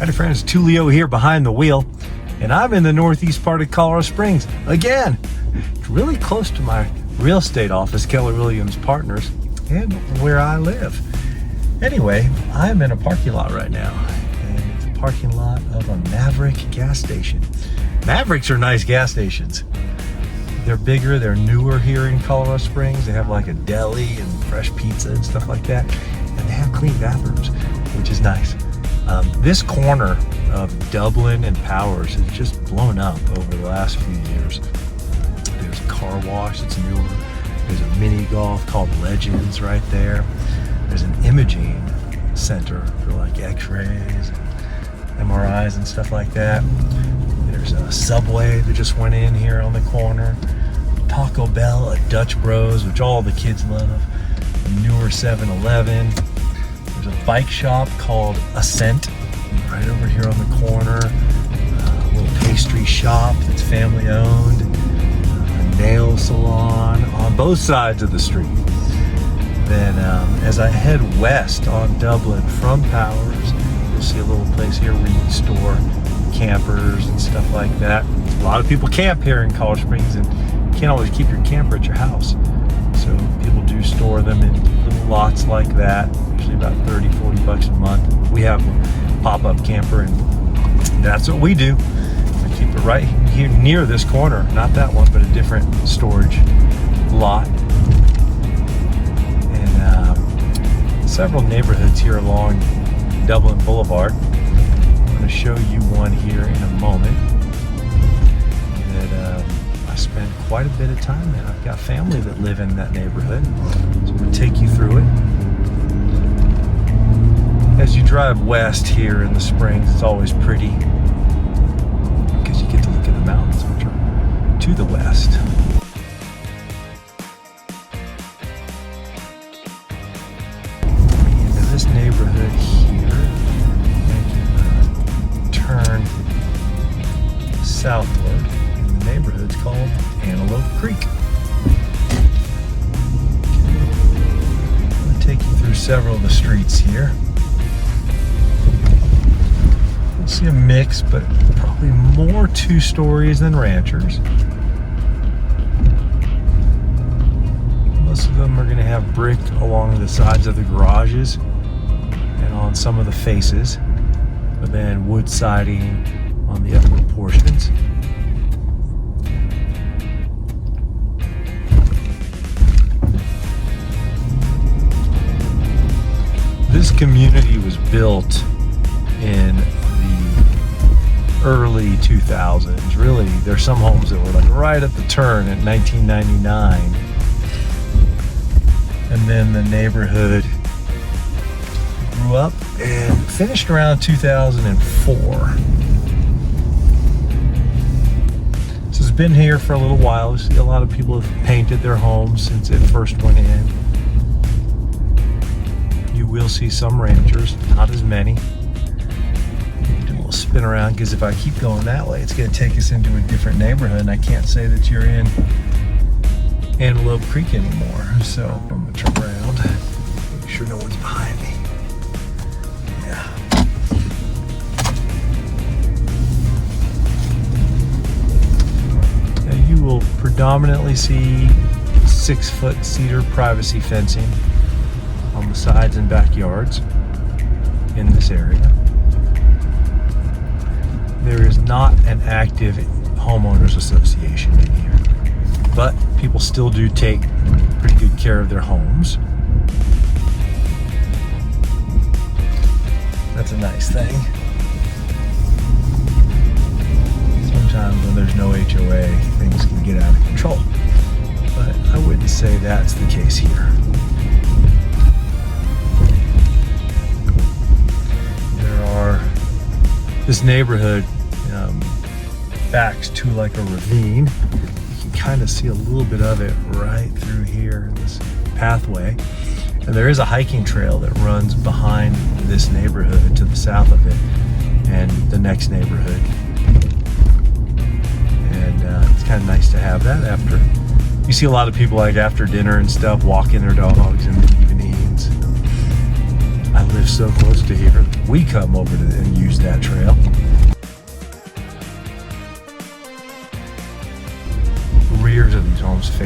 Howdy friends, Tulio here behind the wheel, and I'm in the northeast part of Colorado Springs again. It's really close to my real estate office, Keller Williams Partners, and where I live. Anyway, I'm in a parking lot right now, and it's a parking lot of a Maverick gas station. Mavericks are nice gas stations. They're bigger, they're newer here in Colorado Springs. They have like a deli and fresh pizza and stuff like that, and they have clean bathrooms, which is nice. This corner of Dublin and Powers has just blown up over the last few years. There's a car wash that's newer. There's a mini golf called Legends right there. There's an imaging center for like x-rays and MRIs and stuff like that. There's a Subway that just went in here on the corner. Taco Bell, a Dutch Bros, which all the kids love. A newer 7-Eleven. There's a bike shop called Ascent right over here on the corner. A little pastry shop that's family owned. A nail salon on both sides of the street. Then as I head west on Dublin from Powers, you'll see a little place here where you can store campers and stuff like that. A lot of people camp here in Colorado Springs, and you can't always keep your camper at your house. So people do store them in little lots like that, usually about 30, 40 bucks a month. We have a pop-up camper, and that's what we do. We keep it right here near this corner, not that one, but a different storage lot. And several neighborhoods here along Dublin Boulevard. I'm going to show you one here in a moment that I spend quite a bit of time in. I've got family that live in that neighborhood, so I'm going to take you through it. As you drive west here in the Springs, it's always pretty because you get to look at the mountains, which are to the west. Into this neighborhood here, and turn southward. The neighborhood's called Antelope Creek. I'm going to take you through several of the streets here. You'll see a mix, but probably more two-stories than ranchers. Most of them are going to have brick along the sides of the garages and on some of the faces, but then wood siding on the upper portions. This community was built in the early 2000s. Really, there's some homes that were like right at the turn in 1999. And then the neighborhood grew up and finished around 2004. So it's been here for a little while. You see a lot of people have painted their homes since it first went in. You will see some ranchers, not as many. Do a little spin around, because if I keep going that way, it's going to take us into a different neighborhood, and I can't say that you're in Antelope Creek anymore. So I'm going to turn around, make sure no one's behind me. Yeah. Now you will predominantly see 6-foot cedar privacy fencing on the sides and backyards in this area. There is not an active homeowners association in here, but people still do take pretty good care of their homes. That's a nice thing. Sometimes when there's no HOA, things can get out of control, but I wouldn't say that's the case here. This neighborhood backs to like a ravine. You can kind of see a little bit of it right through here in this pathway. And there is a hiking trail that runs behind this neighborhood to the south of it and the next neighborhood. And it's kind of nice to have that after. You see a lot of people like after dinner and stuff walking their dogs in the evenings. I live so close to here. We come over to and use that trail.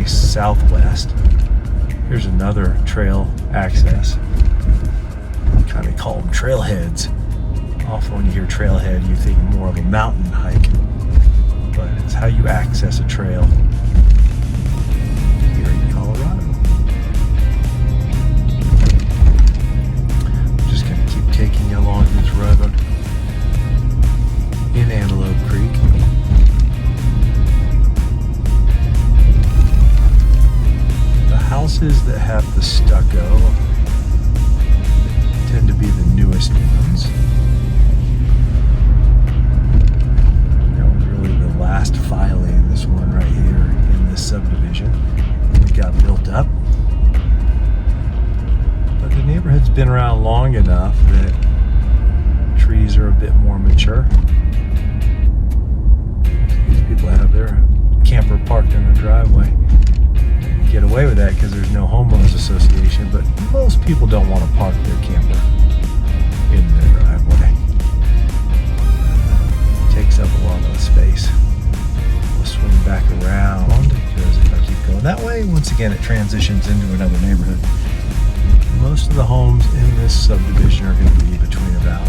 face southwest. Here's another trail access. Kind of call them trailheads. Often when you hear trailhead, you think more of a mountain hike, but it's how you access a trail here in Colorado. I'm just going to keep taking you along this road in Antelope Creek. The houses that have the stucco tend to be the newest ones. That was really the last filing, this one right here in this subdivision. It got built up. But the neighborhood's been around long enough that trees are a bit more mature. These people have their camper parked in the driveway. Get away with that because there's no homeowners association, but most people don't want to park their camper in their driveway. It takes up a lot of space. We'll swing back around because if I keep going that way, once again it transitions into another neighborhood. Most of the homes in this subdivision are going to be between about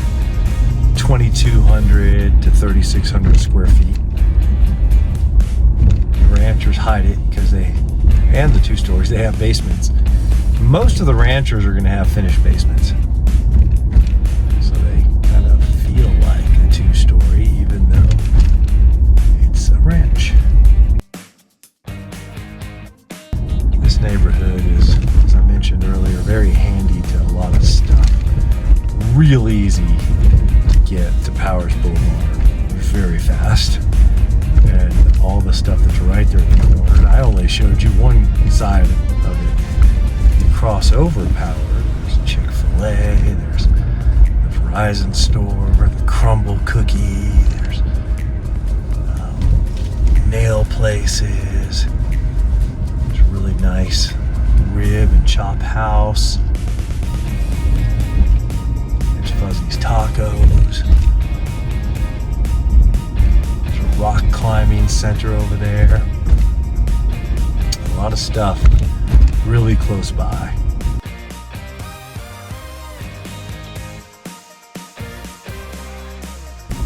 2,200 to 3,600 square feet. The ranchers hide it because and the 2 stories, they have basements. Most of the ranchers are going to have finished basements. So they kind of feel like a 2-story, even though it's a ranch. This neighborhood is, as I mentioned earlier, very handy to a lot of stuff. Real easy to get to Powers Boulevard very fast. And all the stuff that's right there in the corner. And I only showed you one side of it. You cross over Power, there's Chick-fil-A, there's the Verizon store, the Crumble Cookie, there's nail places, there's a really nice rib and chop house, there's Fuzzy's Tacos, rock climbing center over there. A lot of stuff really close by.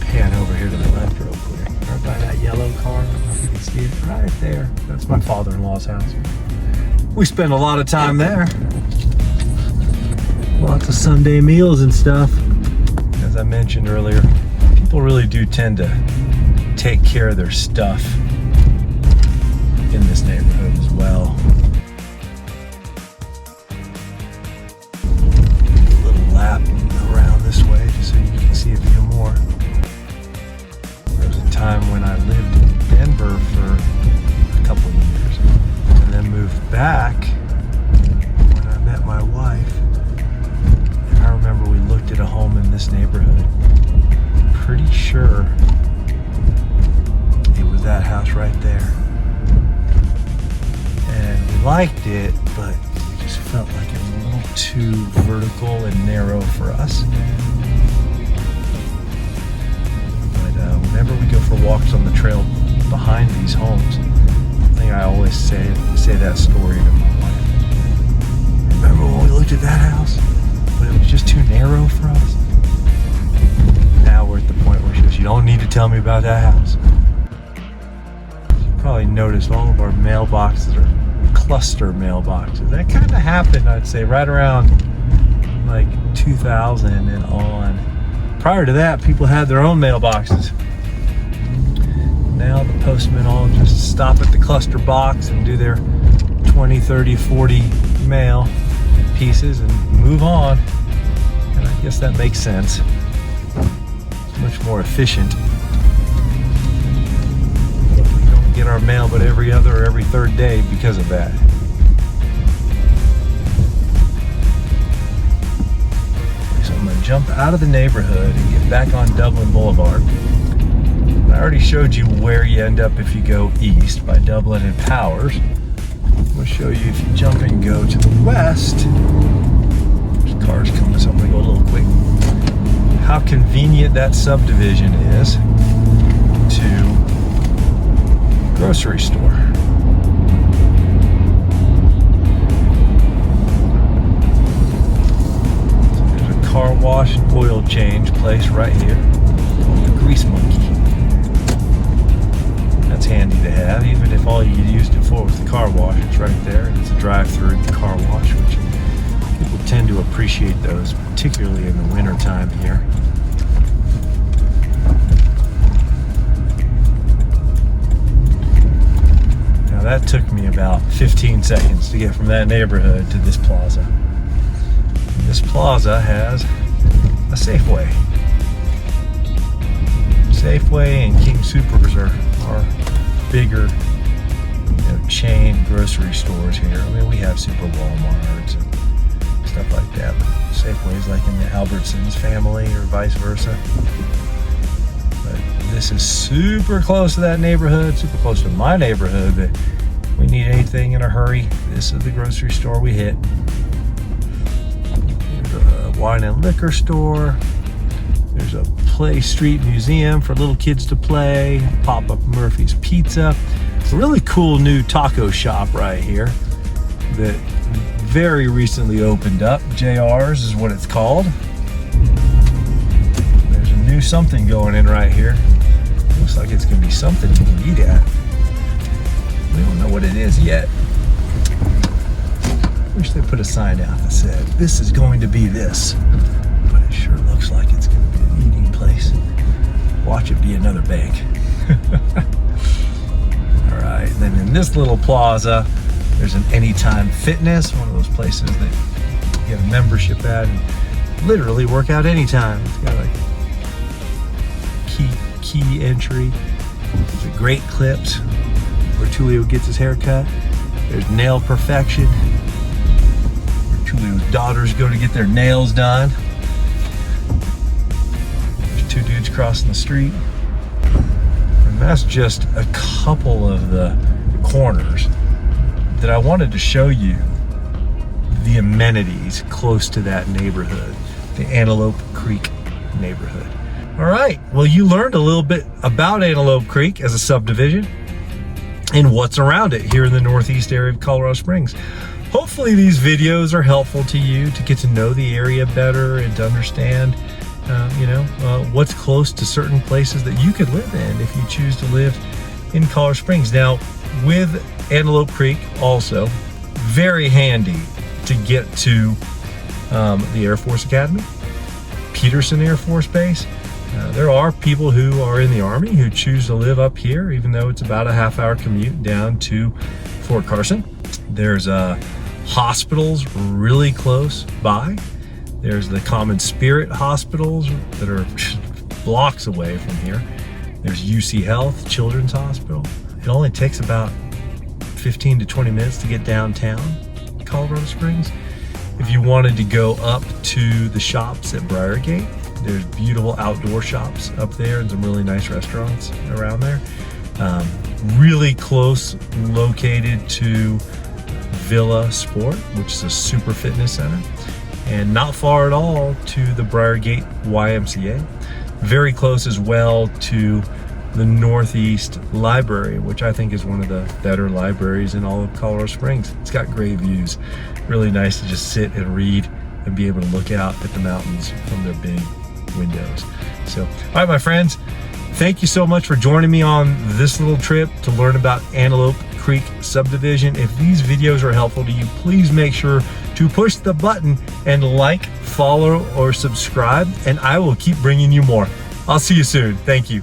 Pan over here to the left real quick. Right by that yellow car. I don't know if you can see it right there. That's my father-in-law's house. We spend a lot of time there. Lots of Sunday meals and stuff. As I mentioned earlier, people really do tend to take care of their stuff in this neighborhood as well. A little lap around this way just so you can see a few more. There was a time when I lived in Denver for a couple of years and then moved back when I met my wife. And I remember we looked at a home in this neighborhood. Pretty sure that house right there, and we liked it, but it just felt like it was a little too vertical and narrow for us. But whenever we go for walks on the trail behind these homes, I think I always say that story to my wife. Remember when we looked at that house, but it was just too narrow for us? Now we're at the point where she goes, "You don't need to tell me about that house." Probably noticed all of our mailboxes are cluster mailboxes. That kind of happened, I'd say, right around like 2000 and on. Prior to that, people had their own mailboxes. Now the postmen all just stop at the cluster box and do their 20, 30, 40 mail pieces and move on. And I guess that makes sense. It's much more efficient. Get our mail but every other or every third day because of that. So I'm going to jump out of the neighborhood and get back on Dublin Boulevard. I already showed you where you end up if you go east by Dublin and Powers. I'm going to show you if you jump and go to the west. There's cars coming, so I'm going to go a little quick. How convenient that subdivision is to grocery store. car wash and oil change place right here. The Grease Monkey. That's handy to have, even if all you used it for was the car wash. It's right there, and it's a drive-through car wash, which people tend to appreciate those, particularly in the winter time here. Now that took me about 15 seconds to get from that neighborhood to this plaza. This plaza has a Safeway. Safeway and King Soopers are bigger, chain grocery stores here. I mean, we have Super Walmarts and stuff like that. But Safeway's like in the Albertsons family or vice versa. But this is super close to that neighborhood, super close to my neighborhood, that we need anything in a hurry. This is the grocery store we hit. There's a wine and liquor store. There's a play street museum for little kids to play. Pop-up Murphy's Pizza. A really cool new taco shop right here that very recently opened up. JR's is what it's called. There's a new something going in right here. Looks like it's going to be something you can eat at. We don't know what it is yet. Wish they put a sign out that said, "This is going to be this." But it sure looks like it's going to be an eating place. Watch it be another bank. All right, then in this little plaza, there's an Anytime Fitness, one of those places that you get a membership at and literally work out anytime. It's got like key entry. There's a Great Clips where Tulio gets his hair cut. There's Nail Perfection where Tulio's daughters go to get their nails done. There's two dudes crossing the street. And that's just a couple of the corners that I wanted to show you the amenities close to that neighborhood, the Antelope Creek neighborhood. All right, well, you learned a little bit about Antelope Creek as a subdivision and what's around it here in the northeast area of Colorado Springs. Hopefully these videos are helpful to you to get to know the area better and to understand what's close to certain places that you could live in if you choose to live in Colorado Springs. Now, with Antelope Creek also, very handy to get to the Air Force Academy, Peterson Air Force Base. There are people who are in the Army who choose to live up here, even though it's about a half-hour commute down to Fort Carson. There's hospitals really close by. There's the Common Spirit hospitals that are blocks away from here. There's UC Health Children's Hospital. It only takes about 15 to 20 minutes to get downtown Colorado Springs. If you wanted to go up to the shops at Briargate, there's beautiful outdoor shops up there and some really nice restaurants around there. Really close located to Villa Sport, which is a super fitness center, and not far at all to the Briargate YMCA. Very close as well to the Northeast Library, which I think is one of the better libraries in all of Colorado Springs. It's got great views. Really nice to just sit and read and be able to look out at the mountains from their big windows. So, all right, my friends, thank you so much for joining me on this little trip to learn about Antelope Creek Subdivision. If these videos are helpful to you, please make sure to push the button and like, follow, or subscribe, and I will keep bringing you more. I'll see you soon. Thank you.